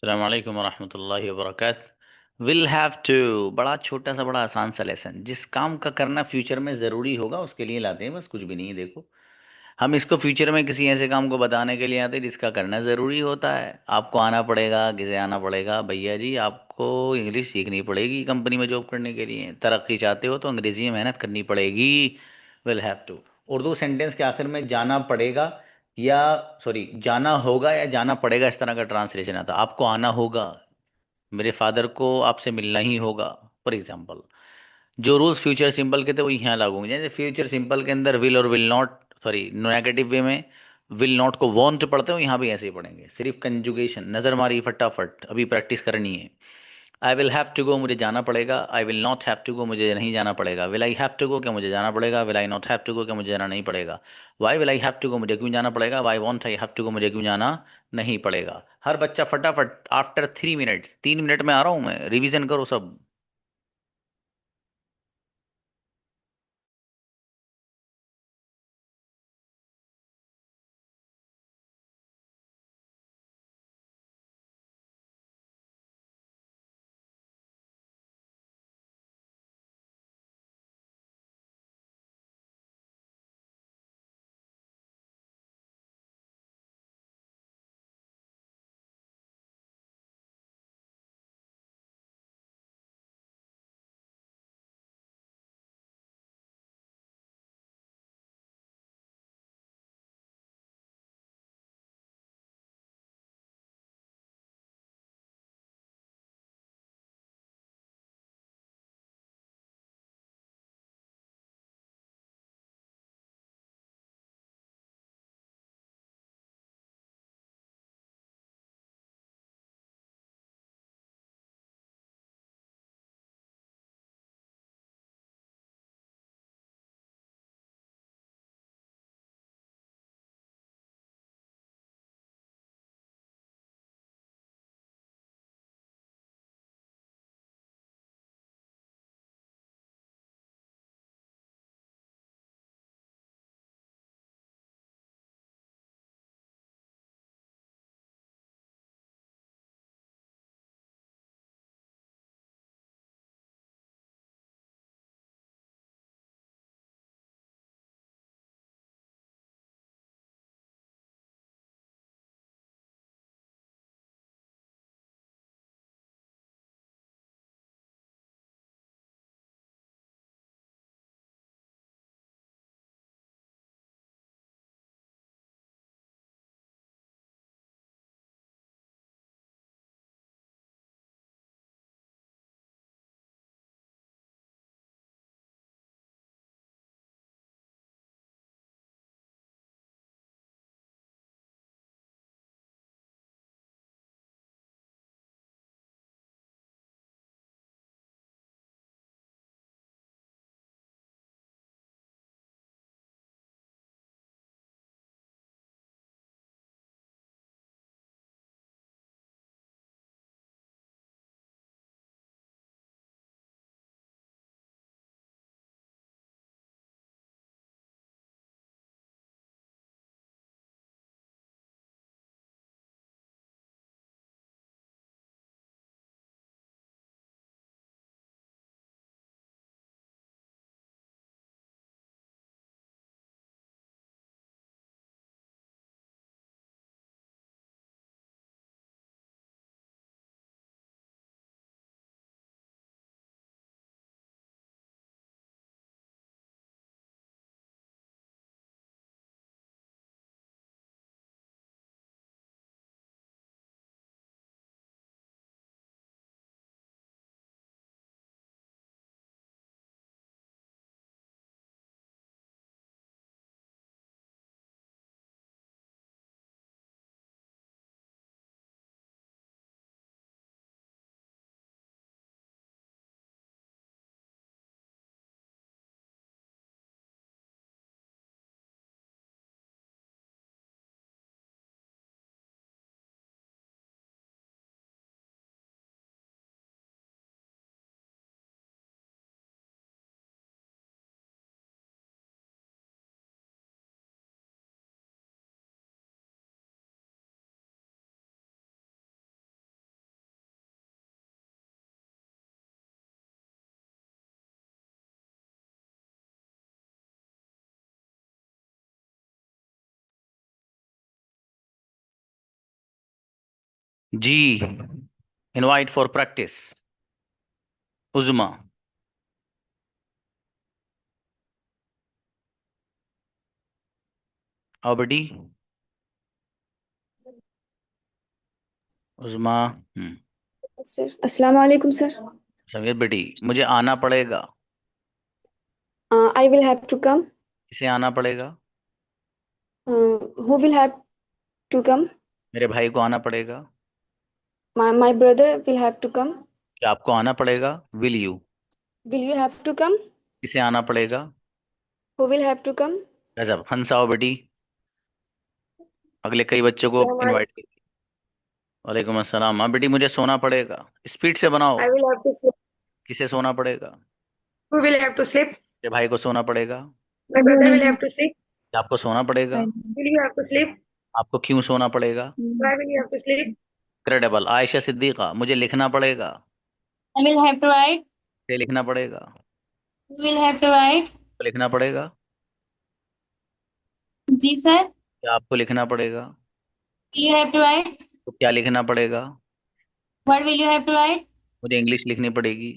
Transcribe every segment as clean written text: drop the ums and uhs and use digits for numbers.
अस्सलाम वालेकुम वरहमतुल्लाहि वबरकातुहू। विल हैव टू, बड़ा छोटा सा बड़ा आसान सा लेसन। जिस काम का करना फ्यूचर में ज़रूरी होगा उसके लिए लाते हैं, बस कुछ भी नहीं है। देखो, हम इसको फ्यूचर में किसी ऐसे काम को बताने के लिए आते हैं जिसका करना ज़रूरी होता है। आपको आना पड़ेगा, किसे आना पड़ेगा? भैया जी, आपको इंग्लिश सीखनी पड़ेगी कंपनी में जॉब करने के लिए। तरक्की चाहते हो तो अंग्रेजी में मेहनत करनी पड़ेगी। Will have to. Urdu sentence के आखिर में जाना पड़ेगा या सॉरी जाना होगा या जाना पड़ेगा, इस तरह का ट्रांसलेशन आता। आपको आना होगा, मेरे फादर को आपसे मिलना ही होगा, फॉर एग्जाम्पल। जो रूल्स फ्यूचर सिंपल के थे वो यहाँ लागू होंगे। जैसे फ्यूचर सिंपल के अंदर विल और will not, sorry negative way में विल नॉट को वॉन्ट पढ़ते हो, यहाँ भी ऐसे ही पढ़ेंगे। सिर्फ कंजुगेशन नजर मारी फटाफट, अभी प्रैक्टिस करनी है। I will have to go, मुझे जाना पड़ेगा। I will not have to go, मुझे नहीं जाना पड़ेगा। Will I have to go, क्या मुझे जाना पड़ेगा? Will I not have to go, क्या मुझे जाना नहीं पड़ेगा? Why will I have to go, मुझे क्यों जाना पड़ेगा? Why won't I have to go, मुझे क्यों जाना नहीं पड़ेगा? हर बच्चा फटाफट आफ्टर 3 मिनट्स, 3 मिनट में आ रहा हूँ मैं, रिवीजन करो सब। जी, इनवाइट फॉर प्रैक्टिस। उज़मा। आओ बेटी। उज़मा। सर अस्सलाम वालेकुम सर। समीर बेटी, मुझे आना पड़ेगा। I will have to come. किसे आना पड़ेगा? Who will have to come? मेरे भाई को आना पड़ेगा। My brother will have to come. क्या आपको आना पड़ेगा? Will you? Will you have to come? किसे आना पड़ेगा? Who will have to come? गजब, हंसाओ बेटी। अगले कई बच्चों को इनवाइट कीजिए। वालेकुम अस्सलाम। हाँ बेटी, मुझे सोना पड़ेगा। स्पीड से बनाओ। I will have to sleep. किसे सोना पड़ेगा? Who will have to sleep? मेरे भाई को सोना पड़ेगा। My brother will have to sleep. क्या आपको सोना पड़ेगा? Will you have to sleep? आपको क्यों सोना पड़ेगा? Why will you have to sleep? Credible. Ayesha Siddiqa, मुझे लिखना पड़ेगा। I will have to write. किसे लिखना पड़ेगा? You will have to write. आपको लिखना पड़ेगा। जी सर. क्या आपको लिखना पड़ेगा? Will you have to write? तो क्या लिखना पड़ेगा? What will you have to write? मुझे इंग्लिश लिखनी पड़ेगी।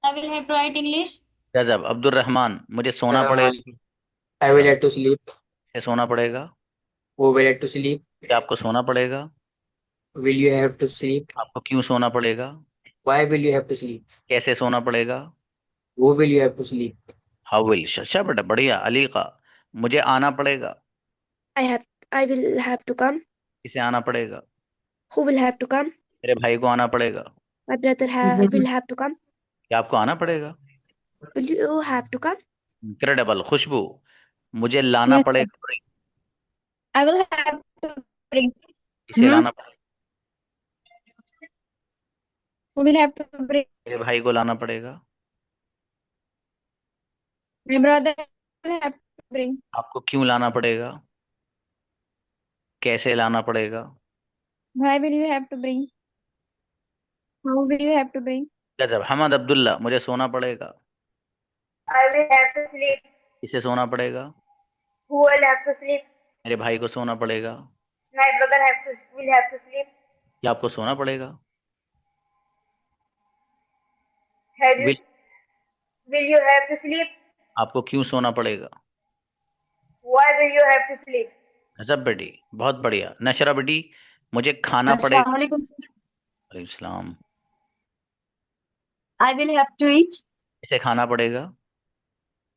I will have to write English. गजब। अब्दुल रहमान, मुझे सोना Salam पड़ेगा। alaikum. I will have to sleep. किसे सोना पड़ेगा? Who will have to sleep? क्या आपको सोना पड़ेगा? Will you have to sleep? आपको क्यों सोना पड़ेगा? Why will you have to sleep? कैसे सोना पड़ेगा? Who will you have to sleep? How will. अच्छा बेटा, बढ़िया। अली का, मुझे आना पड़ेगा। I have I will have to come. किसे आना पड़ेगा? Who will have to come? मेरे भाई को आना पड़ेगा। My brother will have to come. क्या आपको आना पड़ेगा? Will you have to come? Incredible. Khushboo, मुझे लाना Yes, sir. पड़ेगा। I will have to bring. किसे लाना पड़ेगा? Who will have to bring? मेरे भाई को लाना पड़ेगा। My brother will have to bring. आपको क्यों लाना पड़ेगा? कैसे लाना पड़ेगा? Why will you have to bring? How will you have to bring? गजब। हमद अब्दुल्ला, मुझे सोना पड़ेगा। I will have to sleep. किसे सोना पड़ेगा? Who will have to sleep? मेरे भाई को सोना पड़ेगा। My brother will have to sleep. क्या आपको सोना पड़ेगा? Have you will? will you have to sleep? आपको क्यों सोना पड़ेगा? Why will you have to sleep? गजब बेटी, बहुत बढ़िया। नशरा बेटी, मुझे खाना पड़ेगा। Assalamu alaikum, sir. वालेकुम सलाम। I will have to eat. किसे खाना पड़ेगा?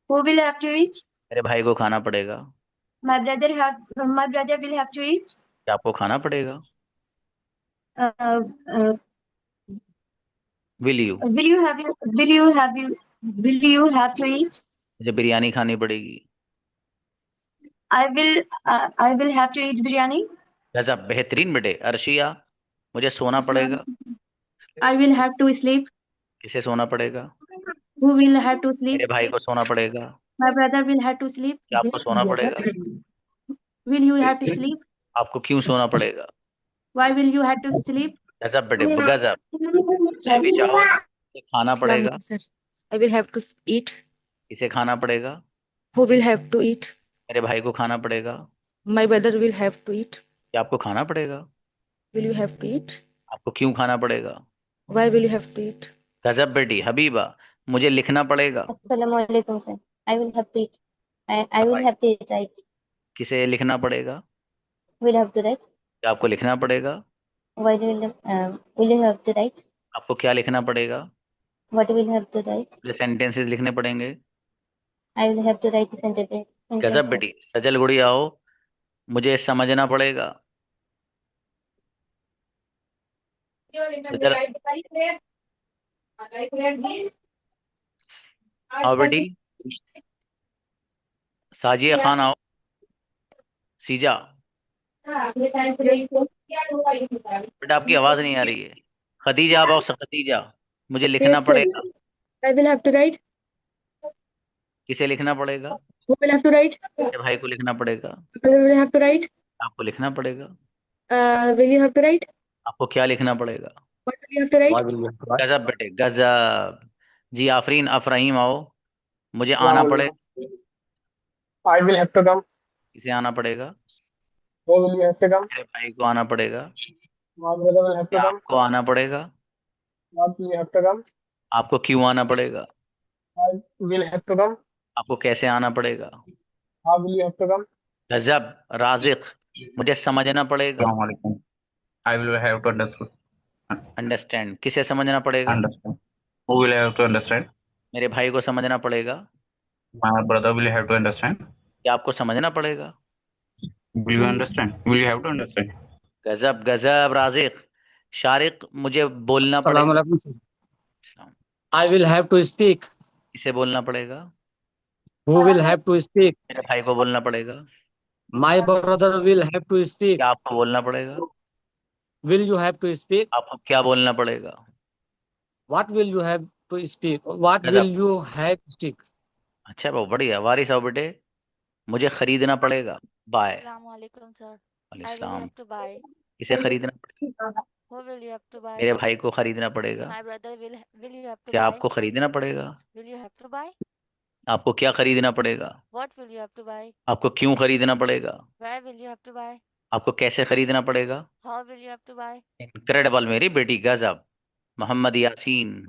Who will have to eat? मेरे भाई को खाना पड़ेगा। My brother will have to eat. क्या आपको खाना पड़ेगा? Uh, uh, will you? will you have to eat? मुझे बिरयानी खानी पड़ेगी। I will have to eat biryani. गजब, बेहतरीन बेटे। अर्शिया, मुझे सोना पड़ेगा। I will have to sleep. किसे सोना पड़ेगा? Who will have to मेरे sleep? भाई को सोना पड़ेगा। My brother will have to sleep. क्या आपको सोना पड़ेगा? Will you have to sleep? आपको क्यों सोना पड़ेगा? Why will you have to sleep? गजब बेटे, गजब। मैं भी चाहो। किसे खाना Assalamu पड़ेगा? alaikum, sir. I will have to eat. किसे खाना पड़ेगा? Who will have to eat? मेरे भाई को खाना पड़ेगा। My brother will have to eat. क्या आपको खाना पड़ेगा? Will you have to eat? आपको क्यों खाना पड़ेगा? Why will you have to eat? गजब बेटी। हबीबा, मुझे लिखना पड़ेगा। Assalamu alaikum, sir. I will have to eat. I will भाई, have to eat, right? किसे लिखना पड़ेगा? Will have to write. क्या आपको लिखना पड़ेगा? Why will you have to write? आपको क्या लिखना पड़ेगा? What will you have to write? मुझे सेंटेंसेस लिखने पड़ेंगे। I will have to write the गजब sentences. बेटी। सजल गुड़िया हो, मुझे समझना पड़ेगा। सजल, आओ बेटी। साजिया खान आओ। सीजा, बेटा आपकी आवाज नहीं आ रही है। खदीजा आप आओ। खदीजा, मुझे लिखना Yes, sir. पड़ेगा। I will have to write. किसे लिखना पड़ेगा? Who will have to write? मेरे भाई को लिखना पड़ेगा। I will have to write. आपको लिखना पड़ेगा। Will you have to write? आपको क्या लिखना पड़ेगा? What will you have to Why write? will you have to write? गजब बेटे, गजब। जी आफरीन अफराहीम आओ। मुझे आना Salam पड़ेगा। alaikum. I will have to come. किसे आना पड़ेगा? Who will you have to come? मेरे भाई को आना पड़ेगा। My brother will have to क्या come. आपको आना पड़ेगा? What will you have to come? आपको क्यों आना पड़ेगा? I will have to come. आपको कैसे आना पड़ेगा? How will you have to come? गजब राजिक, मुझे समझना पड़ेगा। Assalamualaikum. I will have to understand. Understand, किसे समझना पड़ेगा? Understand. Who will have to understand? मेरे भाई को समझना पड़ेगा। My brother will have to understand. क्या आपको समझना पड़ेगा? Will you understand? Will you have to understand? गजब गजब राजिक। शारिक, मुझे बोलना अस्सलाम पड़ेगा। वालेकुम sir. I will have to speak. किसे बोलना पड़ेगा? Who will have to speak? मेरे भाई को बोलना पड़ेगा। My brother will have to speak. क्या आपको बोलना पड़ेगा? Will you have to speak? आपको क्या बोलना पड़ेगा? What will you have to speak? What will गजब, you have to speak? अच्छा बहुत बढ़िया। वारिस आओ बेटे, मुझे खरीदना पड़ेगा। Bye. Assalamualaikum sir. I will वालेकुम। have to buy. किसे खरीदना पड़ेगा? Who will you have to buy? मेरे भाई को खरीदना पड़ेगा। My brother will you have to क्या buy? आपको खरीदना पड़ेगा? Will you have to buy? आपको क्या खरीदना पड़ेगा? What will you have to buy? आपको क्यों खरीदना पड़ेगा? Where will you have to buy? आपको कैसे खरीदना पड़ेगा? How will you have to buy? Incredible मेरी बेटी, गजब। मोहम्मद यासीन,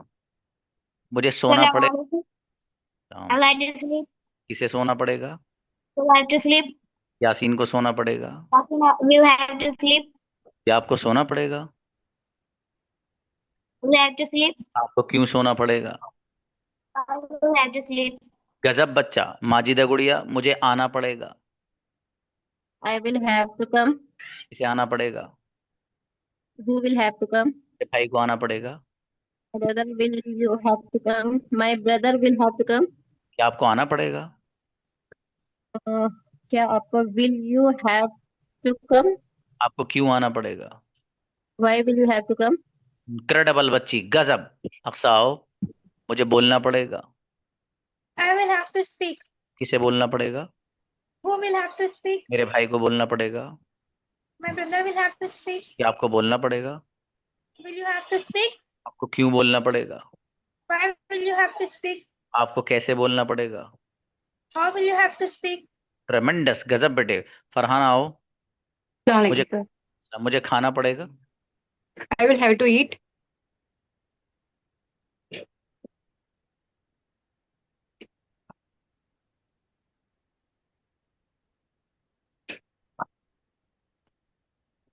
मुझे सोना पड़ेगा। I like to sleep. किसे सोना पड़ेगा? I like to sleep. Yasin को सोना पड़ेगा। Will have to sleep. क्या आपको सोना पड़ेगा? Will have to sleep. आपको क्यों सोना पड़ेगा? Will have to sleep. गजब बच्चा। माजिदा गुड़िया, मुझे आना पड़ेगा। I will have to come. इसे आना पड़ेगा। Who will have to come? मेरे भाई को आना पड़ेगा। My brother will you have to come. My brother will have to come. क्या आपको आना पड़ेगा? क्या आपको will you have to come? आपको क्यों आना पड़ेगा? Why will you have to come? Incredible बच्ची, गजब। अक्सा आओ, मुझे बोलना पड़ेगा। I will have to speak. किसे बोलना पड़ेगा? Who will have to speak? मेरे भाई को बोलना पड़ेगा। My brother will have to speak. क्या आपको बोलना पड़ेगा? Will you have to speak? आपको क्यों बोलना पड़ेगा? Why will you have to speak? आपको कैसे बोलना पड़ेगा? How will you have to speak? ट्रेमेंडस, गजब बेटे। फरहान आओ, मुझे मुझे खाना पड़ेगा। I will have to eat.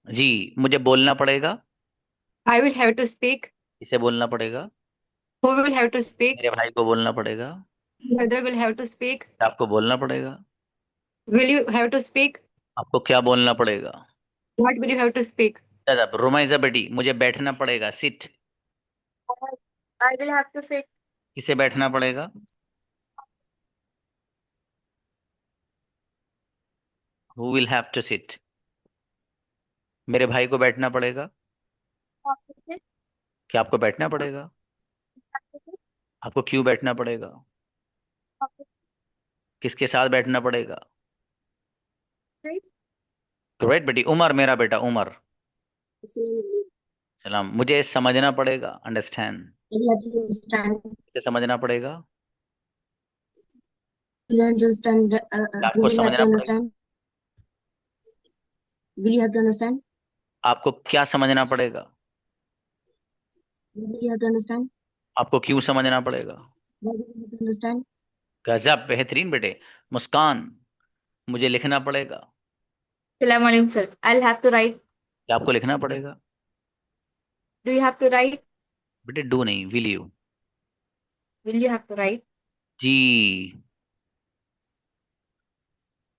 जी, मुझे बोलना पड़ेगा। I will have to speak. इसे बोलना पड़ेगा। Who will have to speak? मेरे भाई को बोलना पड़ेगा। Brother will have to speak. आपको बोलना पड़ेगा। Will you have to speak? आपको क्या बोलना पड़ेगा? What will you have to speak? गजब। रुमैजा बेटी, मुझे बैठना पड़ेगा। Sit. I will have to sit. किसे बैठना पड़ेगा? Who will have to sit? मेरे भाई को बैठना पड़ेगा। क्या आपको बैठना पड़ेगा? आपको क्यों बैठना पड़ेगा? किसके साथ बैठना पड़ेगा? ग्रेट बेटी। उमर, मेरा बेटा उमर, सलाम। मुझे समझना पड़ेगा। Understand. Will you have to understand? किसे समझना पड़ेगा? Will you understand? क्या You आपको will have समझना to पड़ेगा? understand. Will you have to understand? आपको क्या समझना पड़ेगा? Will you have to understand? आपको क्यों समझना पड़ेगा? Why will you have to understand? गजब, बेहतरीन बेटे। मुस्कान, मुझे लिखना पड़ेगा। Assalamualaikum sir. I'll have to write. क्या आपको लिखना पड़ेगा? Do you have to write? बेटे डू नहीं, will you. Will you have to write? जी,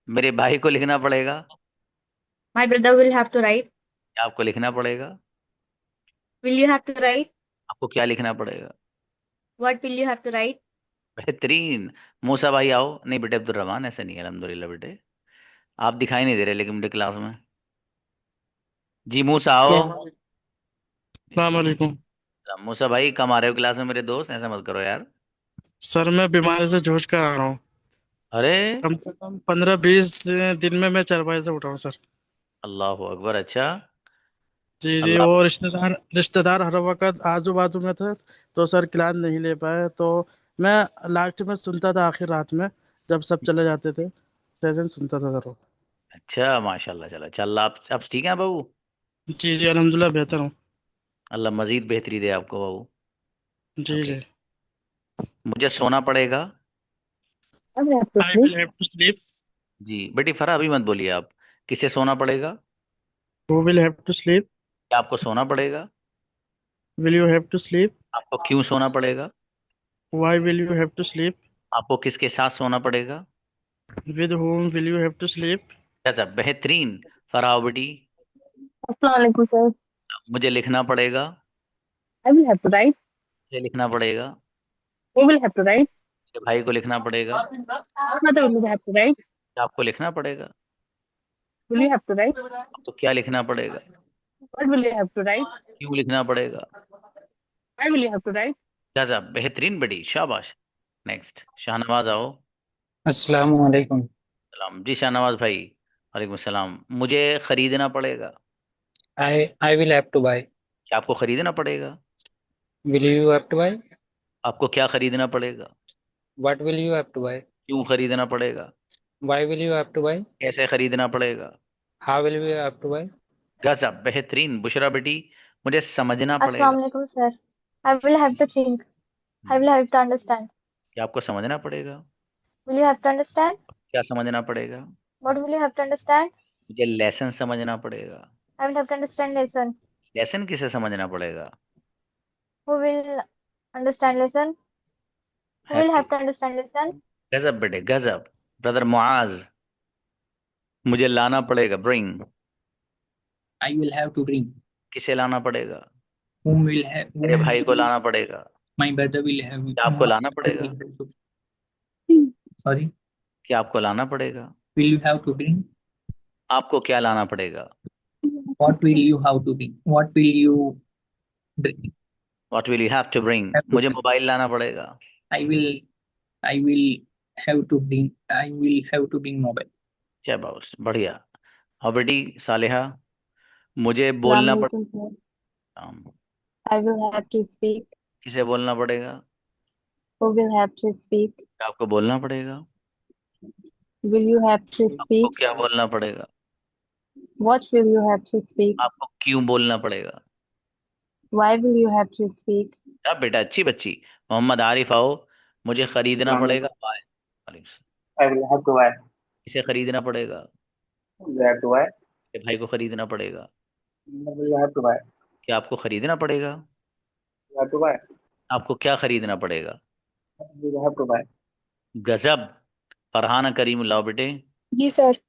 मेरे भाई को लिखना पड़ेगा। My brother will have to write. क्या आपको लिखना पड़ेगा? Will you have to write? आपको क्या लिखना पड़ेगा? What will you have to write? बेहतरीन। मूसा भाई आओ। नहीं बेटे अब्दुल रहमान, ऐसा नहीं है अल्हम्दुलिल्लाह बेटे। आप दिखाई नहीं दे रहे लेकिन बेटे क्लास में। जी मूसा आओ। अस्सलाम वालेकुम। मूसा भाई कम आ रहे हो क्लास में मेरे दोस्त, ऐसा मत करो यार। सर मैं बीमारी से जूझ कर आ रहा हूँ। अरे कम से कम 15-20 दिन में मैं चरपाई से उठा हूँ सर। अल्लाह अकबर। अच्छा, जी जी, अल्लाह। वो रिश्तेदार हर वक्त आजू बाजू में थे तो सर क्लास नहीं ले पाए, तो मैं लास्ट में सुनता था आखिर रात में जब सब चले जाते थे, सेशन सुनता था सर वो। अच्छा माशाल्लाह। चलो चल, आप ठीक है बहू? जी जी अल्हम्दुलिल्लाह बेहतर हूँ। अल्लाह मजीद बेहतरी दे आपको बाबू। जी ओके, जी। मुझे सोना पड़ेगा। I will have to I sleep. Will have to sleep. जी बेटी फरा, अभी मत बोलिए आप। किसे सोना पड़ेगा? Who will have to sleep. क्या आपको सोना पड़ेगा? Will you have to sleep. आपको क्यों सोना पड़ेगा? Why will you have to sleep. आपको किसके साथ सोना पड़ेगा? With whom will you have to sleep. कैसा बेहतरीन। फराह बेटी, Assalamualaikum, sir. मुझे लिखना पड़ेगा। I will have to write. मुझे लिखना पड़ेगा। Who will have to write? मेरे भाई को लिखना पड़ेगा। Mother will have to write. क्या आपको लिखना पड़ेगा? Will you have to write? आपको क्या लिखना पड़ेगा? What will you have to write? क्यों लिखना पड़ेगा? Why will you have to write? कैसा बेहतरीन बेटी, शाबाश। नेक्स्ट शाहनवाज आओ। अस्सलाम वालेकुम। सलाम जी शाहनवाज भाई। वालेकुम सलाम। मुझे खरीदना पड़ेगा। I will have to buy. क्या आपको खरीदना पड़ेगा? Will you have to buy? आपको क्या खरीदना पड़ेगा? What will you have to buy? क्यों खरीदना पड़ेगा? Why will you have to buy? कैसे खरीदना पड़ेगा? How will you have to buy? गजब बेहतरीन। बुशरा बेटी, मुझे समझना पड़ेगा। Assalamualaikum, sir. I will have to think. I will have to understand. क्या आपको समझना पड़ेगा? Will you have to understand? क्या समझना पड़ेगा? What will you have to understand? मुझे लेसन समझना पड़ेगा। I will have to understand lesson. Lesson किसे समझना पड़ेगा? Who will understand lesson? Who have will to. have to understand lesson? गजब बेटे गजब। ब्रदर मुआज, मुझे लाना पड़ेगा। Bring. I will have to bring. किसे लाना पड़ेगा? Whom will have? मेरे भाई को लाना पड़ेगा। My brother will have. क्या आपको लाना पड़ेगा? Sorry. क्या आपको लाना पड़ेगा? Will you have to bring? आपको क्या लाना पड़ेगा? What will you have to bring? What will you bring? What will you have to bring? Have to मुझे bring. मोबाइल लाना पड़ेगा। I will. I will have to bring. I will have to bring mobile. क्या बात, बढ़िया। और बेटी सालिहा, मुझे बोलना Assalamualaikum, sir. पड़ेगा। I will have to speak. किसे बोलना पड़ेगा? Who will have to speak? क्या आपको बोलना पड़ेगा? Will you have to आपको speak? क्या बोलना पड़ेगा? What will you have to speak? आपको क्यों बोलना पड़ेगा? Why will you have to speak? क्या बेटा, अच्छी बच्ची। मोहम्मद आरिफ आओ। मुझे खरीदना पड़ेगा। बाय। वालेकुम सलाम। I will have to buy. किसे खरीदना पड़ेगा? Will you have to buy? मेरे भाई को खरीदना पड़ेगा। Will you have to buy? क्या आपको खरीदना पड़ेगा? You have to buy. आपको क्या खरीदना पड़ेगा? Will you have to buy? गजब। फरहाना करीम लाओ बेटे। जी सर।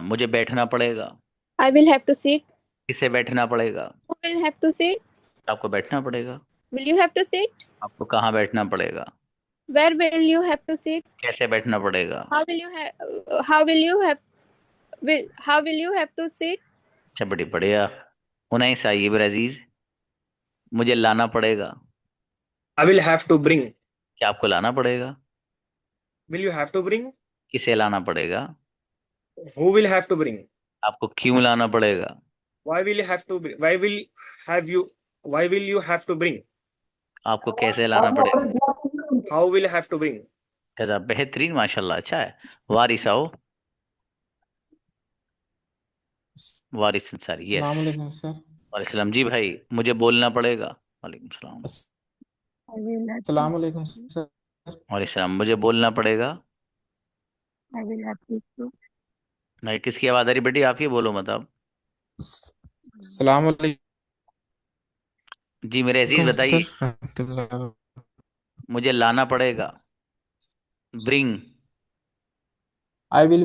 मुझे बैठना पड़ेगा। I will have to sit. किसे बैठना पड़ेगा? Who will have to sit? आपको बैठना पड़ेगा। Will you have to sit? आपको कहाँ बैठना पड़ेगा? Where will you have to sit? कैसे बैठना पड़ेगा? How will you have? How will you have to sit? अच्छा बेटी बढ़िया। उनैस आइए मेरे अजीज। मुझे लाना पड़ेगा। I will have to bring. क्या आपको लाना पड़ेगा? Will you have to bring? किसे लाना पड़ेगा? Who will have to bring? आपको क्यों लाना पड़ेगा? Why will you have to bring? Why will have you? Why will you have to bring? आपको कैसे लाना पड़ेगा? How will you have to bring? कैसा बेहतरीन, माशाल्लाह, अच्छा है। वारिस आओ। वारिस अंसारी, यस। अस्सलामुअलैकुम सर। वालेकुम सलाम जी भाई, मुझे बोलना पड़ेगा। वालेकुम सलाम। I will have to. अस्सलामुअलैकुम सर। वालेकुम सलाम, मुझे बोलना पड़ेगा। I will have to speak. नहीं, किसकी आवाज आ रही बेटी? आप ही बोलो मत आप। अस्सलामुअलैकुम जी मेरे अजीज सर बताइए। रहमतुल्लाह। मुझे लाना पड़ेगा। ब्रिंग। I will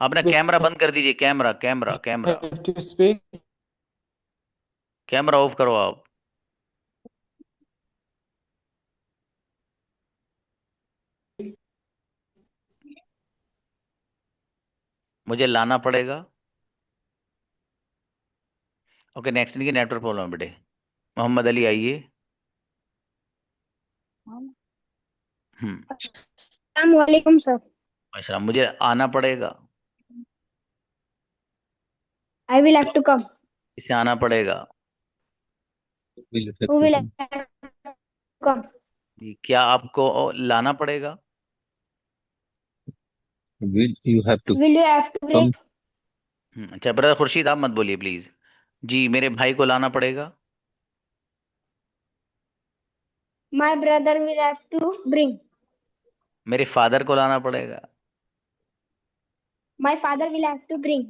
अपना कैमरा बंद कर दीजिए। Camera camera camera have to speak. Camera off करो आप। मुझे लाना पड़ेगा। ओके नेक्स्ट, इनकी नेटवर्क प्रॉब्लम बेटे। मोहम्मद अली आइए। Assalamualaikum sir. माशाल्लाह, मुझे आना पड़ेगा। I will have to come. इसे आना पड़ेगा। Who will have to come? जी, क्या आपको लाना पड़ेगा? Will you have to Will you have to bring? come? अच्छा ब्रदर खुर्शीद, आप मत बोलिए प्लीज। जी, मेरे भाई को लाना पड़ेगा। My brother will have to bring. मेरे फादर को लाना पड़ेगा। My father will have to bring.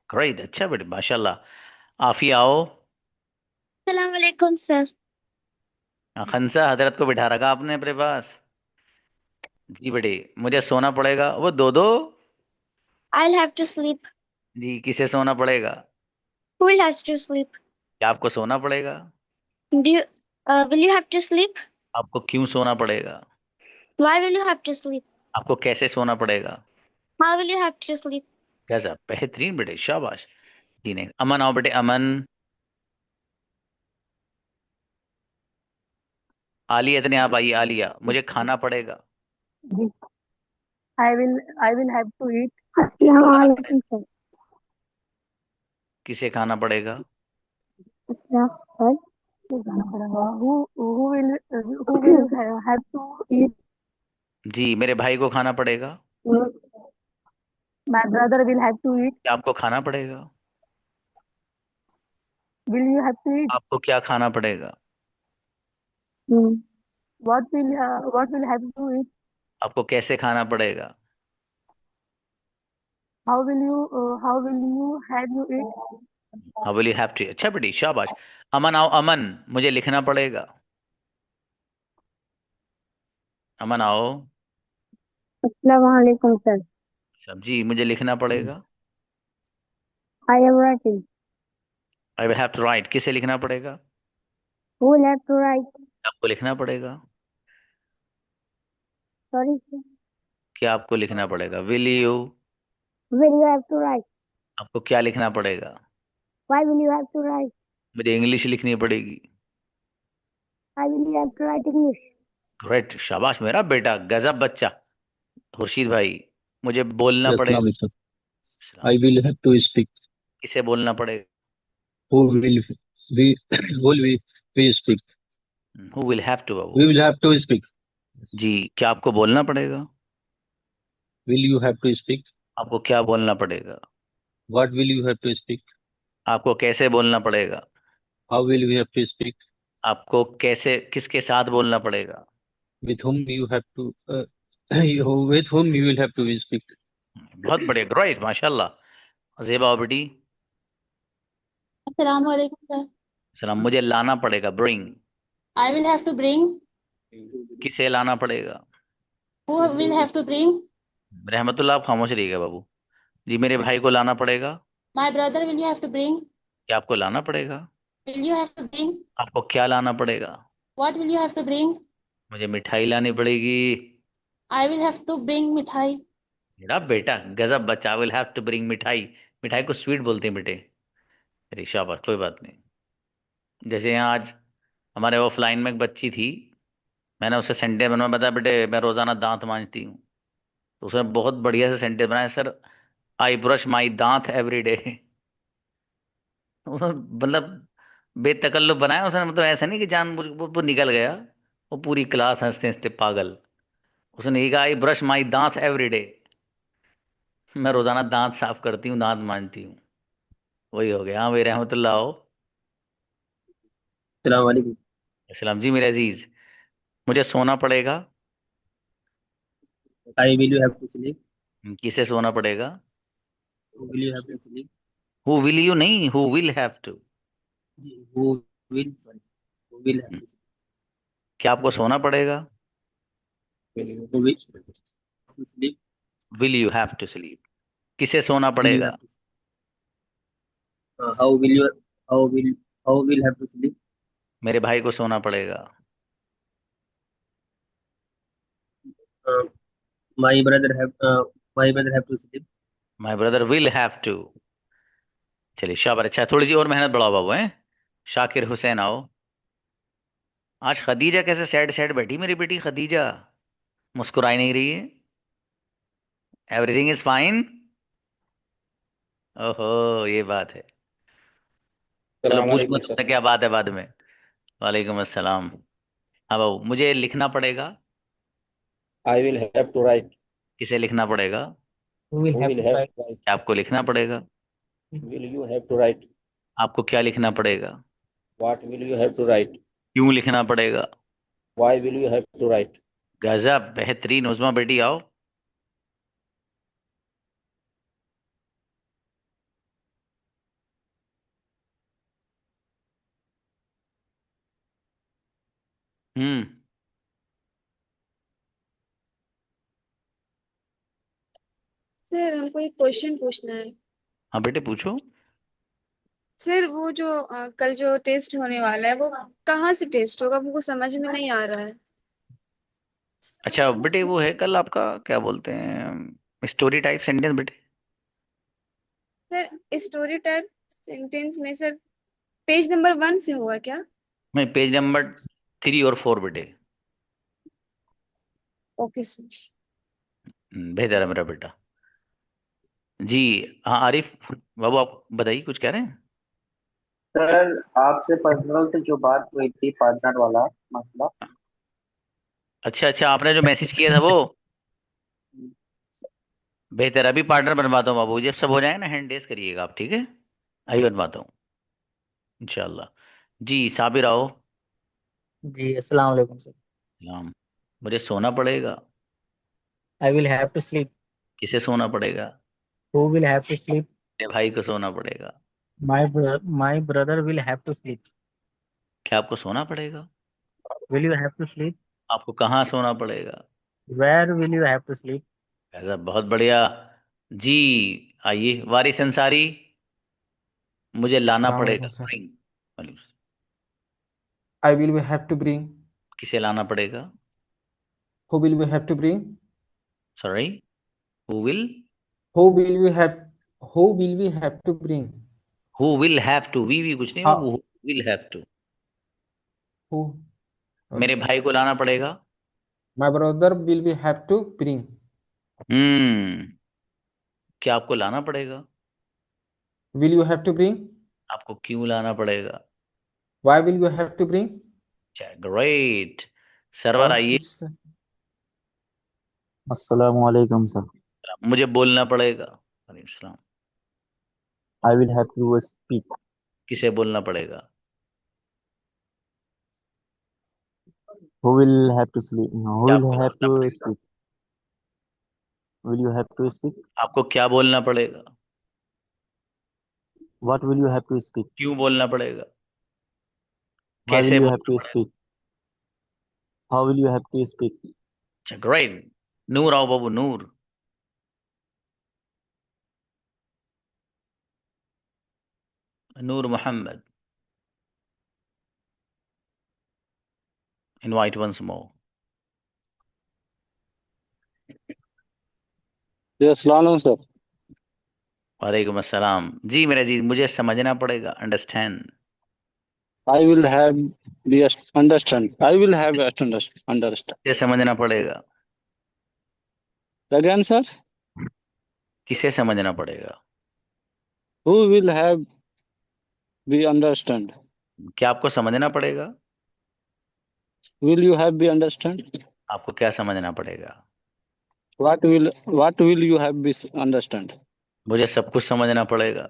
Great, अच्छा बेटे, माशाल्लाह। आफिया आओ। Assalamu alaikum, sir. खंसा, हजरत को बिठा रखा आपने अपने पास। जी बेटे, मुझे सोना पड़ेगा। वो दो दो। I'll have to sleep. जी, किसे सोना पड़ेगा? Who will have to sleep? क्या आपको सोना पड़ेगा? Do you, will you have to sleep? आपको क्यों सोना पड़ेगा? Why will you have to sleep? आपको कैसे सोना पड़ेगा? How will you have to sleep? गजब, बेहतरीन बेटे, शाबाश। जी नहीं, अमन आओ बेटे, अमन। आलिया, इतने आप आइए। आलिया, मुझे खाना पड़ेगा। जी, I will have to eat. Assalamu खाना alaikum, पड़ेगा। sir. किसे खाना पड़ेगा? Sir. Who will have to eat? जी, मेरे भाई को खाना पड़ेगा। My brother will have to eat. क्या आपको खाना पड़ेगा? Will you have to eat? आपको क्या खाना पड़ेगा? What will have to eat? आपको कैसे खाना पड़ेगा? How will you have you eat? How will you have to. अच्छा बेटी, शाबाश। अमन आओ, अमन, मुझे लिखना पड़ेगा। अमन आओ। Assalamu alaikum, sir. सब जी, मुझे लिखना पड़ेगा। I am writing. I will have to write. किसे लिखना पड़ेगा? Who will have to write? आपको लिखना पड़ेगा। Sorry, sir. क्या आपको लिखना पड़ेगा? Will you. Will you have to write? आपको क्या लिखना पड़ेगा? Why will you have to write? मुझे इंग्लिश लिखनी पड़ेगी। Why will you have to write English? Great, शाबाश मेरा बेटा, गजब बच्चा। खुर्शीद भाई, मुझे बोलना Yes, पड़ेगा। Naam, sir. I will have to speak. किसे बोलना पड़ेगा? Who will we will we speak? Who will have to. We will have to speak. जी, क्या आपको बोलना पड़ेगा? Will you have to speak? आपको क्या बोलना पड़ेगा? What will you have to speak? आपको कैसे बोलना पड़ेगा? How will we have to speak? आपको कैसे, किसके साथ बोलना पड़ेगा? With whom you have to with whom you will have to speak? बहुत बढ़िया, ग्रेट, माशाल्लाह। ज़ेबा बेटी। Assalamu alaikum, sir. सलाम, मुझे लाना पड़ेगा। Bring. I will have to bring. किसे लाना पड़ेगा? Who will have to bring? रहमतुल्लाह, आप खामोश रहिएगा बाबू। जी, मेरे भाई को लाना पड़ेगा। My brother will you have to bring? क्या आपको लाना पड़ेगा? Will you have to bring? आपको क्या लाना पड़ेगा? What will you have to bring? मुझे मिठाई लानी पड़ेगी। I will have to bring mithai. मेरा बेटा गजब बच्चा। विल हैव टू ब्रिंग मिठाई। मिठाई को स्वीट बोलते हैं बेटे। अरे शाबाश, कोई बात नहीं। जैसे यहाँ आज हमारे ऑफलाइन में एक बच्ची थी, मैंने उससे सेंटेंस बनवा, बताया बेटे मैं रोजाना दांत मांजती हूँ। तो उसने बहुत बढ़िया से सेंटेंस बनाया, सर आई ब्रश माई दांत एवरी डे। मतलब बेतकल्लुफ बनाया उसने, मतलब ऐसा नहीं कि जानबूझ वो निकल गया। वो पूरी क्लास हंसते हंसते पागल। उसने ये कहा, आई ब्रश माई दांत एवरी डे। मैं रोजाना दांत साफ करती हूँ, दांत मांजती हूँ। वही हो गया। हाँ भाई, रहमतुल्लाह हो। अस्सलाम वालेकुम। सलाम जी मेरे अजीज, मुझे सोना पड़ेगा। I will you have to sleep? किसे सोना पड़ेगा? Will you have to sleep? Who will you नहीं, who will have to. Who will have to क्या आपको सोना पड़ेगा? who will to sleep? Will you have to sleep. किसे सोना Will you पड़ेगा? have to how will have to sleep? मेरे भाई को सोना पड़ेगा। Uh, my brother have to sleep. My brother will have to. चलिए शाबाश, अच्छा थोड़ी सी और मेहनत बढ़ाओ बाबू हैं। शाकिर हुसैन आओ। आज खदीजा कैसे सैड सैड बैठी मेरी बेटी खदीजा, मुस्कुराई नहीं रही है। Everything is fine. ओहो, ये बात है। चलो पूछ सलाम मत सर। क्या बात है बाद में। वालेकुम अस्सलाम। हाँ बाबू, मुझे लिखना पड़ेगा। I will have to write. किसे लिखना पड़ेगा? Who will Who have will to have write? to write? आपको लिखना पड़ेगा। Will you have to write? आपको क्या लिखना पड़ेगा? What will you have to write? क्यों लिखना पड़ेगा? Why will you have to write? गजब, बेहतरीन। उस्मा बेटी आओ। हम्म। सर हमको एक क्वेश्चन पूछना है। हाँ बेटे पूछो। सर वो जो कल जो टेस्ट होने वाला है वो कहाँ से टेस्ट होगा, हमको समझ में नहीं आ रहा है। अच्छा बेटे, वो है कल आपका क्या बोलते हैं, स्टोरी टाइप सेंटेंस बेटे। सर स्टोरी टाइप सेंटेंस में सर पेज नंबर 1 से होगा क्या? मैं पेज नंबर 3 और 4 बेटे। Okay sir. बेहतर है मेरा बेटा। जी हाँ आरिफ बाबू, आप बताइए, कुछ कह रहे हैं? सर आपसे पर्सनल से जो बात हुई थी पार्टनर वाला मसला। अच्छा अच्छा, आपने जो मैसेज किया था वो। बेहतर, अभी पार्टनर बनवाता हूँ बाबू, जब सब हो जाएगा ना हैंड रेस करिएगा आप, ठीक है? अभी बनवाता हूँ इंशाल्लाह। जी साबिर आओ। जी अस्सलाम वालेकुम सर। सलाम। मुझे सोना पड़ेगा। I will have to sleep. किसे सोना पड़ेगा? Who will have to sleep? मेरे भाई को सोना पड़ेगा। My brother will have to sleep. क्या आपको सोना पड़ेगा? Will you have to sleep? आपको कहाँ सोना पड़ेगा? Where will you have to sleep? ऐसा, बहुत बढ़िया। जी आइए वारिस अंसारी, मुझे लाना अस्सलाम पड़ेगा। वालेकुम सर। Bring। मालूम। I will we have to bring. किसे लाना पड़ेगा? Who will we have to bring? Sorry, who will? Who will we have? Who will we have to bring? Who will have to, we कुछ नहीं बाबू, How? Will have to. Who? Sorry मेरे sir. भाई को लाना पड़ेगा। My brother will we have to bring. क्या आपको लाना पड़ेगा? Will you have to bring? आपको क्यों लाना पड़ेगा? Why will you have to bring? Great. Server और आइए। कुछ सर? अस्सलामु अलैकुम सर। मुझे बोलना पड़ेगा। वालेकुम सलाम। I will have to speak. किसे बोलना पड़ेगा? Who will have to sleep? No, who क्या will आपको have बोलना to पड़ेगा? speak? Will you have to speak? आपको क्या बोलना पड़ेगा? What will you have to speak? क्यों बोलना पड़ेगा? Why will कैसे you have बोलना to पड़ेगा? speak? How will you have to speak? अच्छा ग्रेट। नूर आओ बाबू, नूर। नूर मोहम्मद, इनवाइट वंस मोर। अस्सलाम वालेकुम सर। वालेकुम अस्सलाम। जी मेरा अजीज, मुझे समझना पड़ेगा, understand. I will have be understand. I will have understand. किसे समझना पड़ेगा? Again sir. किसे समझना पड़ेगा? Who will have be understand? क्या आपको समझना पड़ेगा? Will you have be understand? आपको क्या समझना पड़ेगा? What will you have be understand? मुझे सब कुछ समझना पड़ेगा।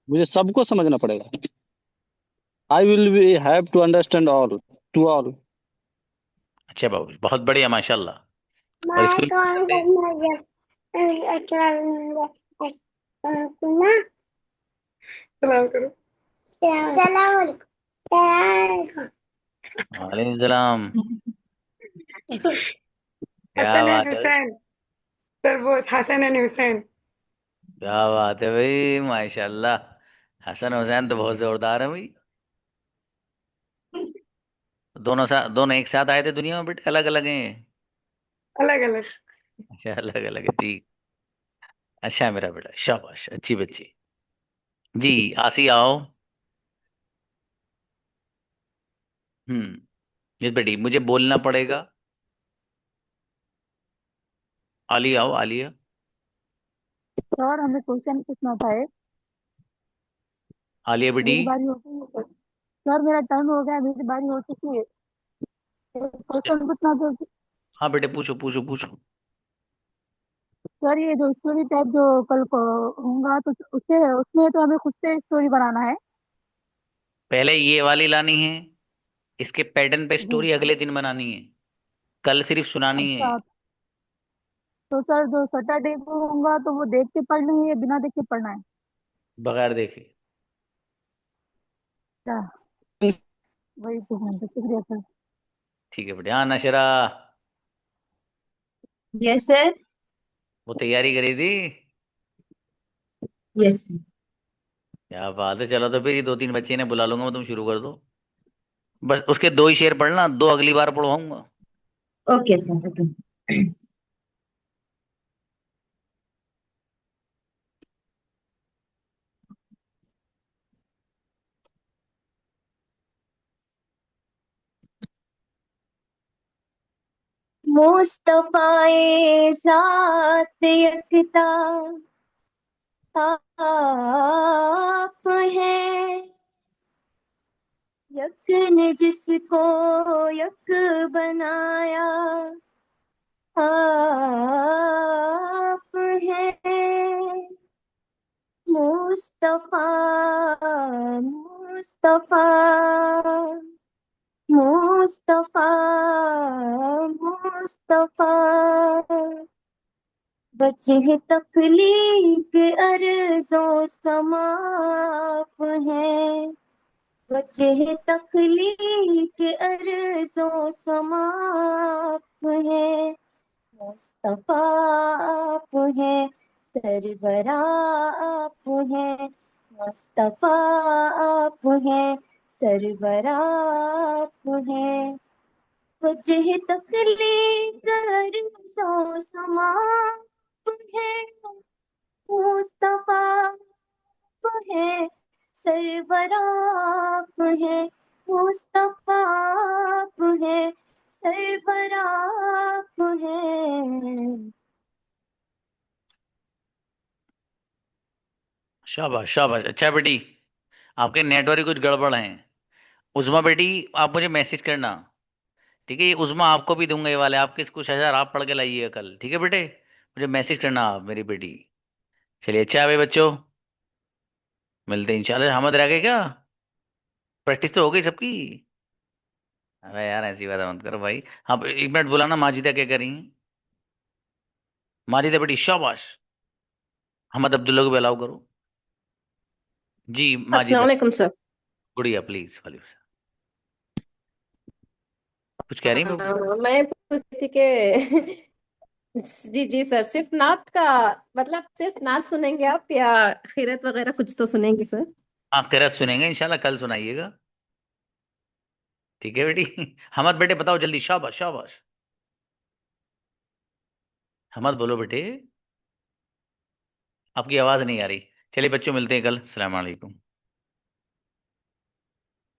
मुझे सबको समझना पड़ेगा। I will be have to understand all to all. अच्छा बाबू, बहुत बढ़िया, माशाल्लाह। और स्कूल सलाम करो। सलाम वालेकुम। वालेकुम सलाम। क्या हसन एंड बात है, हुसैन। सर वो हसन एंड हुसैन। क्या बात है भाई, माशाल्लाह। हसन हुसैन तो बहुत जोरदार है भाई। दोनों एक साथ आए थे दुनिया में बेटे, अलग अलग हैं? अलग अलग। अच्छा अलग अलग है, ठीक। अच्छा है मेरा बेटा, शाबाश, अच्छी बच्ची। जी आसी आओ। जिस बेटी, मुझे बोलना पड़ेगा। आलिया आओ, आलिया। सर हमें क्वेश्चन पूछना था एक। आलिया बेटी। मेरी बारी हो गई है सर, मेरा टर्न हो गया, मेरी बारी हो चुकी है। क्वेश्चन पूछना था। हाँ बेटे, पूछो पूछो पूछो। सर ये जो स्टोरी टाइप जो कल को होगा तो उससे उसमें तो हमें खुद से स्टोरी बनाना है। पहले ये वाली लानी है, इसके पैटर्न पे जी। स्टोरी अगले दिन बनानी है, कल सिर्फ सुनानी है। अच्छा, तो सर जो सैटरडे को होगा तो वो देख के पढ़ना है या बिना देख के पढ़ना है? बगैर देखे। अच्छा, वही तो है, तो शुक्रिया सर। ठीक है बेटे। हाँ नशरा, यस सर। वो तैयारी करी थी? यस। क्या बात है। चलो तो फिर ये दो तीन बच्चे ने बुला लूंगा मैं, तुम शुरू कर दो। बस उसके दो ही शेर पढ़ना, दो अगली बार पढ़वाऊंगा। Okay sir. ओके। मुस्तफाए जात यकता आप हैं, यक ने जिसको यक बनाया आप हैं। मुस्तफा मुस्तफा मुस्तफा मुस्तफा, वजह तख्लीक अर्ज़ो समाप है, वजह तख्लीक अर्ज़ो समाप है। मुस्तफा आप है, सरवरा आप है, मुस्तफा आप है, सरवरा आप है। वजह तख्लीक अर्ज़ो समाप है, मुस्तफा आप है, सरवरा आप है, मुस्तफा आप है, सरवरा आप है। शाबाश शाबाश। अच्छा बेटी, आपके नेटवर्क कुछ गड़बड़ है। उज़मा बेटी, आप मुझे मैसेज करना, ठीक है? ये उज़मा आपको भी दूंगा, ये वाले आपके कुछ हजार आप पढ़ के लाइएगा कल, ठीक है बेटे? मुझे मैसेज करना आप, मेरी बेटी। चलिए अच्छा है भाई बच्चों, मिलते हैं इंशाल्लाह। हमद रह गए क्या? प्रैक्टिस तो हो गई सबकी? अरे यार ऐसी बात मत करो भाई। हाँ एक मिनट बुलाना, माजिदा क्या करी? माजिदा बेटी शाबाश। हमद अब्दुल्ला को भी अलाउ करो। जी अस्सलाम माजिदा। वालेकुम सर। गुड़िया प्लीज वाली। कुछ कह रही हैं? मैं पूछ रही थी कि जी जी सर, सिर्फ नात का मतलब सिर्फ नात सुनेंगे आप या खीरत वगैरह कुछ तो सुनेंगे सर? हाँ किरत सुनेंगे इंशाल्लाह, कल सुनाइएगा, ठीक है बेटी? हमद बेटे बताओ जल्दी, शाबाश शाबाश। हमद बोलो बेटे, आपकी आवाज नहीं आ रही। चलिए बच्चों मिलते हैं कल। अस्सलाम वालेकुम।